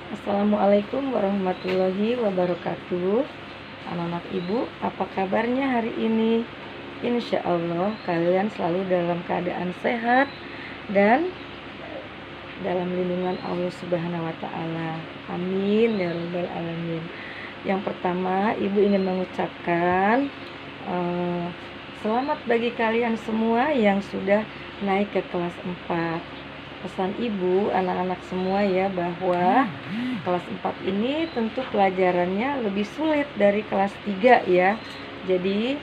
Assalamualaikum warahmatullahi wabarakatuh. Anak-anak ibu, apa kabarnya hari ini? Insya Allah kalian selalu dalam keadaan sehat dan dalam lindungan Allah Subhanahu wa Ta'ala. Amin ya Rabbal 'Alamin. Yang pertama, ibu ingin mengucapkan selamat bagi kalian semua yang sudah naik ke kelas 4. Pesan ibu anak-anak semua ya, bahwa kelas 4 ini tentu pelajarannya lebih sulit dari kelas 3 ya. Jadi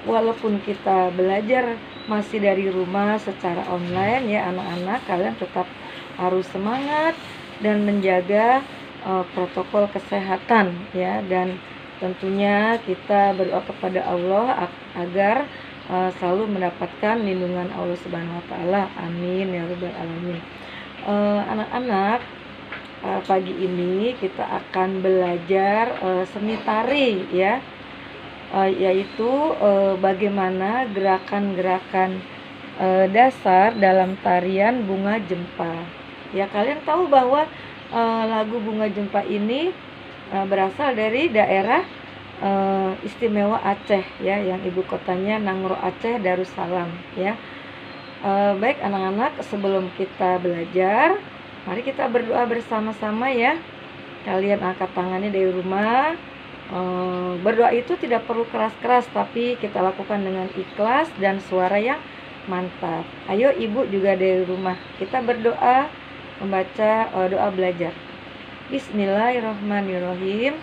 walaupun kita belajar masih dari rumah secara online ya anak-anak, kalian tetap harus semangat dan menjaga protokol kesehatan ya, dan tentunya kita berdoa kepada Allah agar selalu mendapatkan lindungan Allah Subhanahu wa Ta'ala. Amin ya Rabbal 'Alamin. Anak-anak, pagi ini kita akan belajar seni tari ya, yaitu bagaimana gerakan-gerakan dasar dalam tarian Bunga Jempa. Ya, kalian tahu bahwa lagu Bunga Jempa ini berasal dari daerah istimewa Aceh ya, yang ibu kotanya Nangro Aceh Darussalam ya. Baik anak-anak, sebelum kita belajar, mari kita berdoa bersama-sama ya. Kalian angkat tangannya dari rumah. Berdoa itu tidak perlu keras-keras, tapi kita lakukan dengan ikhlas dan suara yang mantap. Ayo ibu juga dari rumah, kita berdoa membaca doa belajar. Bismillahirrahmanirrahim.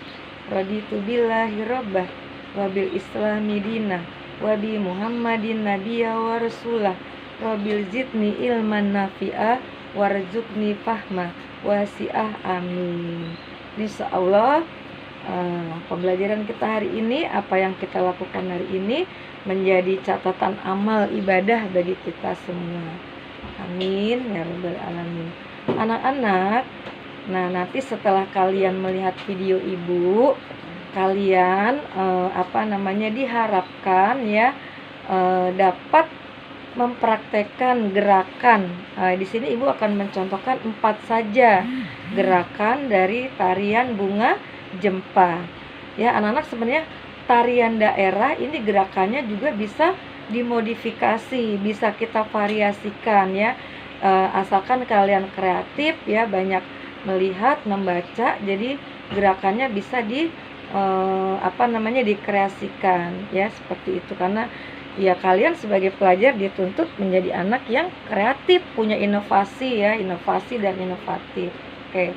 Raditu billahi rabbah wabil islami dinah wabi muhammadin nabiyya wa rasulah wabil zidni ilman nafi'ah warzuqni fahma wasi'ah. Amin. Insya Allah pembelajaran kita hari ini, apa yang kita lakukan hari ini, menjadi catatan amal ibadah bagi kita semua. Amin ya Rabbal 'Alamin. Anak-anak, nah nanti setelah kalian melihat video ibu, kalian diharapkan ya dapat mempraktekkan gerakan. Di sini ibu akan mencontohkan 4 saja gerakan dari tarian Bunga Jempa. Ya anak-anak, sebenarnya tarian daerah ini gerakannya juga bisa dimodifikasi, bisa kita variasikan ya, asalkan kalian kreatif ya, banyak melihat, membaca, jadi gerakannya bisa dikreasikan ya, seperti itu. Karena ya kalian sebagai pelajar dituntut menjadi anak yang kreatif, punya inovasi ya, inovasi dan inovatif. Oke.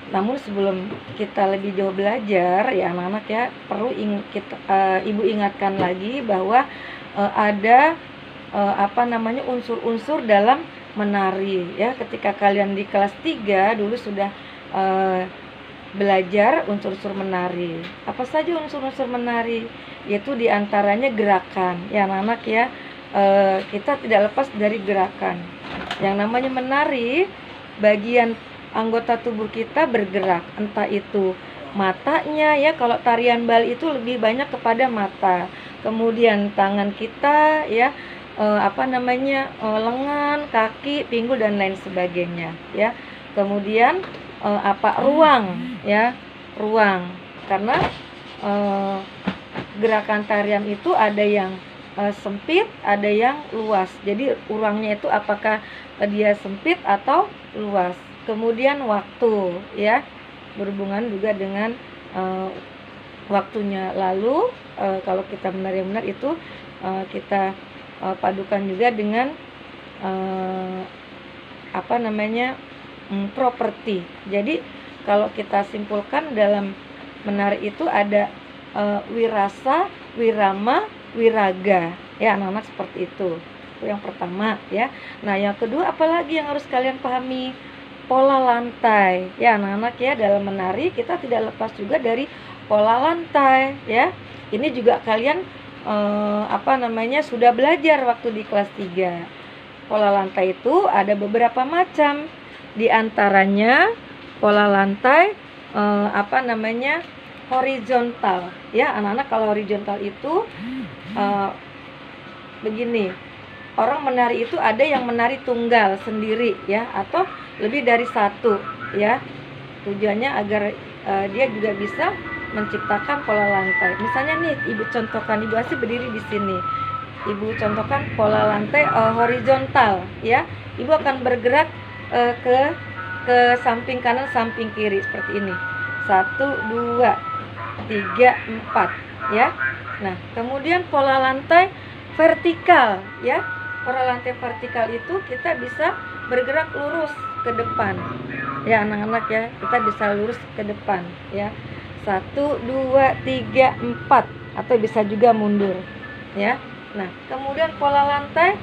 Namun sebelum kita lebih jauh belajar ya anak-anak ya, perlu ibu ingatkan lagi bahwa ada unsur-unsur dalam menari ya. Ketika kalian di kelas 3 dulu sudah belajar unsur-unsur menari. Apa saja unsur-unsur menari? Yaitu diantaranya gerakan ya anak-anak ya. Kita tidak lepas dari gerakan. Yang namanya menari, bagian anggota tubuh kita bergerak, entah itu matanya ya, kalau tarian Bali itu lebih banyak kepada mata, kemudian tangan kita ya, lengan, kaki, pinggul dan lain sebagainya ya. Kemudian ruang ya, ruang, karena gerakan tarian itu ada yang sempit, ada yang luas. Jadi ruangnya itu apakah dia sempit atau luas. Kemudian waktu ya, berhubungan juga dengan waktunya. Lalu kalau kita benar-benar itu kita padukan juga dengan properti. Jadi kalau kita simpulkan dalam menari itu ada wirasa, wirama, wiraga ya anak-anak, seperti itu. Itu yang pertama ya. Nah yang kedua, apalagi yang harus kalian pahami? Pola lantai ya anak-anak ya. Dalam menari kita tidak lepas juga dari pola lantai ya. Ini juga kalian sudah belajar waktu di kelas 3. Pola lantai itu ada beberapa macam. Di antaranya pola lantai horizontal ya anak-anak. Kalau horizontal itu begini, orang menari itu ada yang menari tunggal sendiri ya, atau lebih dari satu ya. Tujuannya agar dia juga bisa menciptakan pola lantai. Misalnya nih, ibu contohkan, ibu Asi berdiri di sini. Ibu contohkan pola lantai horizontal ya. Ibu akan bergerak ke samping kanan, samping kiri seperti ini. 1 2 3 4 ya. Nah, kemudian pola lantai vertikal ya. Pola lantai vertikal itu kita bisa bergerak lurus ke depan. Ya, anak-anak ya, kita bisa lurus ke depan ya. 1 2 3 4 atau bisa juga mundur ya. Nah, kemudian pola lantai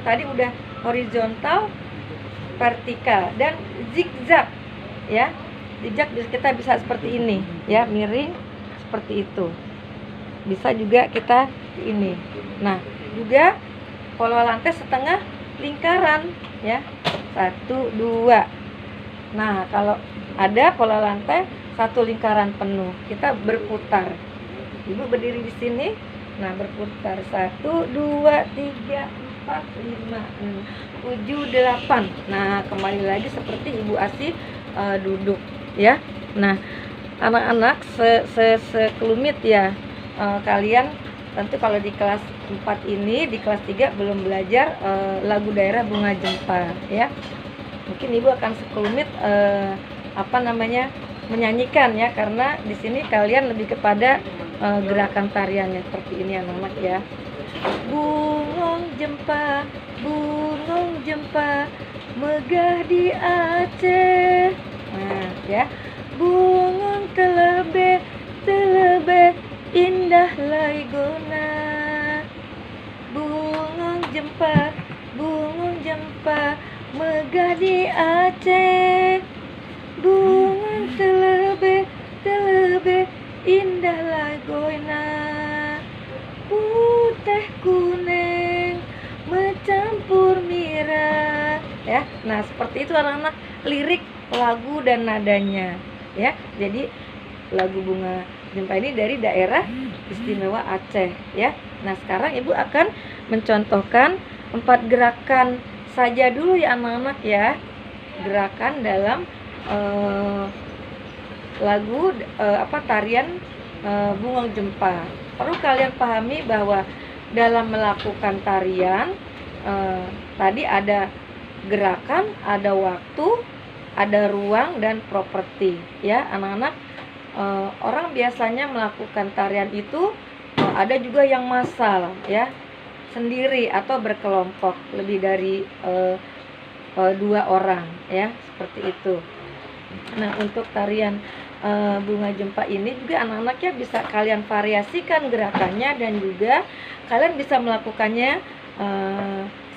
tadi udah horizontal, vertikal, dan zigzag ya. Zigzag kita bisa seperti ini ya, miring seperti itu. Bisa juga kita ini. Nah, juga pola lantai setengah lingkaran ya. 1 2. Nah, kalau ada pola lantai satu lingkaran penuh, kita berputar. Ibu berdiri di sini. Nah, berputar 1 2 3 4 5 6 7 8. Nah, kembali lagi seperti Ibu Asi duduk ya. Nah, anak-anak sekelumit ya, kalian tentu kalau di kelas 4 ini, di kelas 3 belum belajar lagu daerah Bunga Jempa ya. Mungkin Ibu akan sekelumit menyanyikan ya, karena di sini kalian lebih kepada gerakan tariannya seperti ini anak-anak ya. Bungong jempa megah di Aceh. Nah ya, bungong telebe indah laigona. Bungong jempa megah di Aceh. Bungong telebe indah lagoina. Putih kuning mencampur mirah ya. Nah, seperti itu anak-anak lirik lagu dan nadanya ya. Jadi lagu Bunga Jempa ini dari daerah istimewa Aceh ya. Nah, sekarang Ibu akan mencontohkan 4 gerakan saja dulu ya anak-anak ya. Gerakan dalam lagu tarian Bungong Jempa. Perlu kalian pahami bahwa dalam melakukan tarian tadi ada gerakan, ada waktu, ada ruang, dan properti ya anak-anak. Orang biasanya melakukan tarian itu ada juga yang massal ya, sendiri atau berkelompok lebih dari 2 orang ya, seperti itu. Nah, untuk tarian Bunga Jempa ini juga anak-anaknya bisa kalian variasikan gerakannya, dan juga kalian bisa melakukannya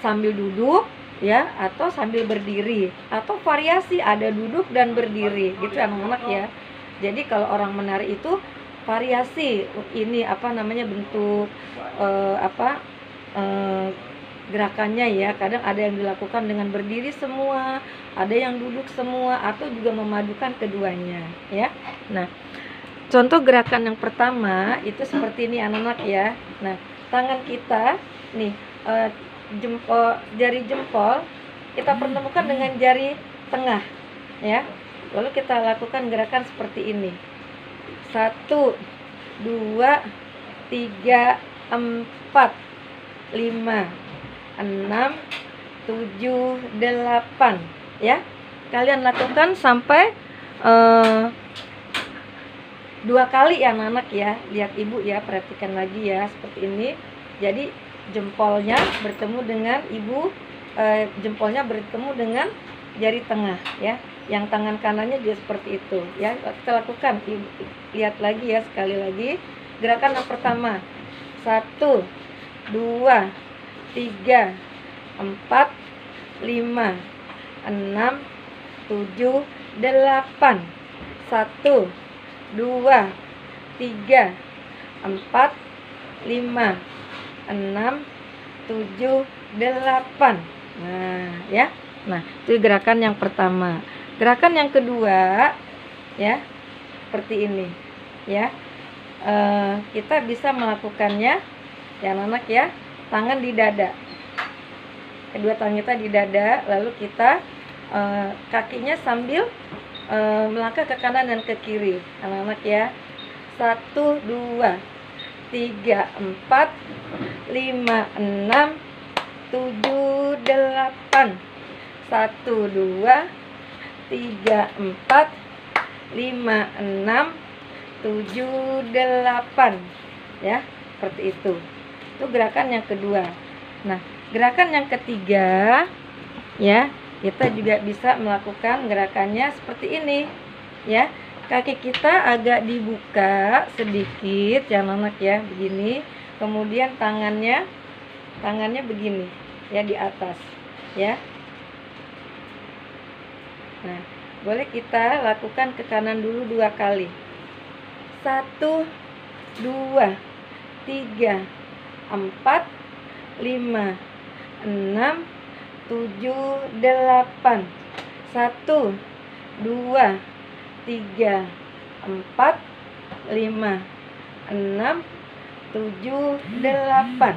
sambil duduk ya, atau sambil berdiri, atau variasi ada duduk dan berdiri gitu anak-anak ya. Jadi kalau orang menari itu variasi ini bentuk gerakannya ya. Kadang ada yang dilakukan dengan berdiri semua, ada yang duduk semua, atau juga memadukan keduanya ya. Nah, contoh gerakan yang pertama itu seperti ini anak-anak ya. Nah, tangan kita nih, jari jempol kita pertemukan dengan jari tengah ya. Lalu kita lakukan gerakan seperti ini. 1 2 3 4 5 6 7 8 ya. Kalian lakukan sampai 2 kali ya anak-anak ya. Lihat Ibu ya, perhatikan lagi ya, seperti ini. Jadi jempolnya bertemu dengan jempolnya bertemu dengan jari tengah ya. Yang tangan kanannya juga seperti itu ya. Kita lakukan, lihat lagi ya, sekali lagi. Gerakan yang pertama, 1 2 3 4 5 6 7 8. 1 2 3 4 5 6 7 8. Nah ya. Nah, itu gerakan yang pertama. Gerakan yang kedua ya, seperti ini ya. Kita bisa melakukannya ya anak-anak ya, tangan di dada kedua tangan kita di dada, lalu kita kakinya sambil melangkah ke kanan dan ke kiri, anak-anak ya. 1, 2, 3, 4, 5, 6, 7, 8. 1, 2, 3, 4, 5, 6, 7, 8. Ya, seperti itu. Itu gerakan yang kedua. Nah, gerakan yang ketiga, ya, kita juga bisa melakukan gerakannya seperti ini, ya. Kaki kita agak dibuka sedikit, ya anak ya, begini. Kemudian tangannya begini, ya, di atas, ya. Nah, boleh kita lakukan ke kanan dulu 2 kali. 1, 2, 3, 4, 5, 6, 7, 8. 1, 2, 3, 4, 5, 6, 7, 8.